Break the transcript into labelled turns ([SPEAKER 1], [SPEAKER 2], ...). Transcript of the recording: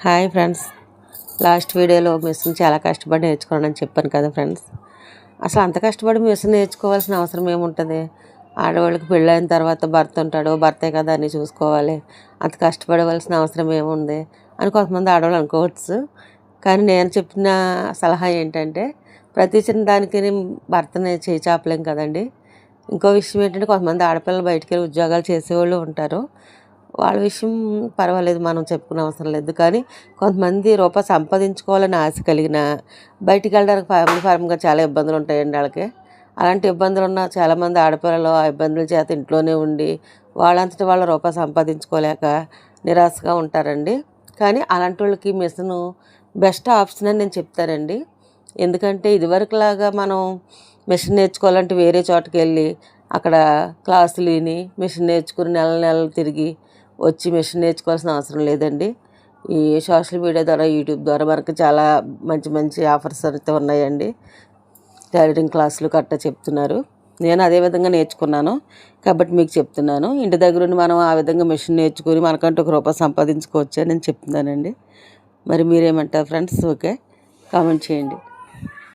[SPEAKER 1] Hi friends, last వీడియోలో machine చాలా కష్టపడి నేర్చుకోవాలని చెప్పాను కదా ఫ్రెండ్స్. అసలు అంత కష్టపడి మిషన్ నేర్చుకోవాల్సిన అవసరం ఏముంటుంది? ఆడవాళ్ళకి పెళ్ళైన తర్వాత భర్త ఉంటాడు, భర్తే కదా అన్నీ చూసుకోవాలి, అంత కష్టపడవలసిన అవసరం ఏముంది అని కొంతమంది ఆడవాళ్ళు అనుకోవచ్చు. కానీ నేను చెప్పిన సలహా ఏంటంటే, ప్రతి చిన్న దానికి భర్తని చేయి చాపలేం కదండి. ఇంకో విషయం ఏంటంటే, కొంతమంది ఆడపిల్లలు బయటికి వెళ్ళి ఉద్యోగాలు చేసేవాళ్ళు ఉంటారు. వాళ్ళ విషయం పర్వాలేదు, మనం చెప్పుకునే అవసరం లేదు. కానీ కొంతమంది రూపాయి సంపాదించుకోవాలని ఆశ కలిగిన బయటికి వెళ్ళడానికి ఫ్యామిలీ పరంగా చాలా ఇబ్బందులు ఉంటాయండి వాళ్ళకి. అలాంటి ఇబ్బందులు ఉన్న చాలామంది ఆడపిల్లలు ఆ ఇబ్బందుల చేత ఇంట్లోనే ఉండి వాళ్ళంతటి వాళ్ళ రూపాయి సంపాదించుకోలేక నిరాశగా ఉంటారండి. కానీ అలాంటి వాళ్ళకి మిషను బెస్ట్ ఆప్షన్ అని నేను చెప్తానండి. ఎందుకంటే ఇదివరకులాగా మనం మిషన్ నేర్చుకోవాలంటే వేరే చోటుకి వెళ్ళి అక్కడ క్లాసులు విని మిషన్ నేర్చుకుని నెలలు తిరిగి వచ్చి మిషన్ నేర్చుకోవాల్సిన అవసరం లేదండి. ఈ సోషల్ మీడియా ద్వారా, యూట్యూబ్ ద్వారా మనకు చాలా మంచి మంచి ఆఫర్స్ అయితే ఉన్నాయండి. టైలరింగ్ క్లాసులు కట్టా చెప్తున్నారు. నేను అదే విధంగా నేర్చుకున్నాను కాబట్టి మీకు చెప్తున్నాను. ఇంటి దగ్గర ఉండి మనం ఆ విధంగా మిషన్ నేర్చుకుని మనకంటూ ఒక రూపాయి సంపాదించుకోవచ్చు అని నేను చెప్తున్నానండి. మరి మీరేమంటారు ఫ్రెండ్స్? ఓకే, కామెంట్ చేయండి.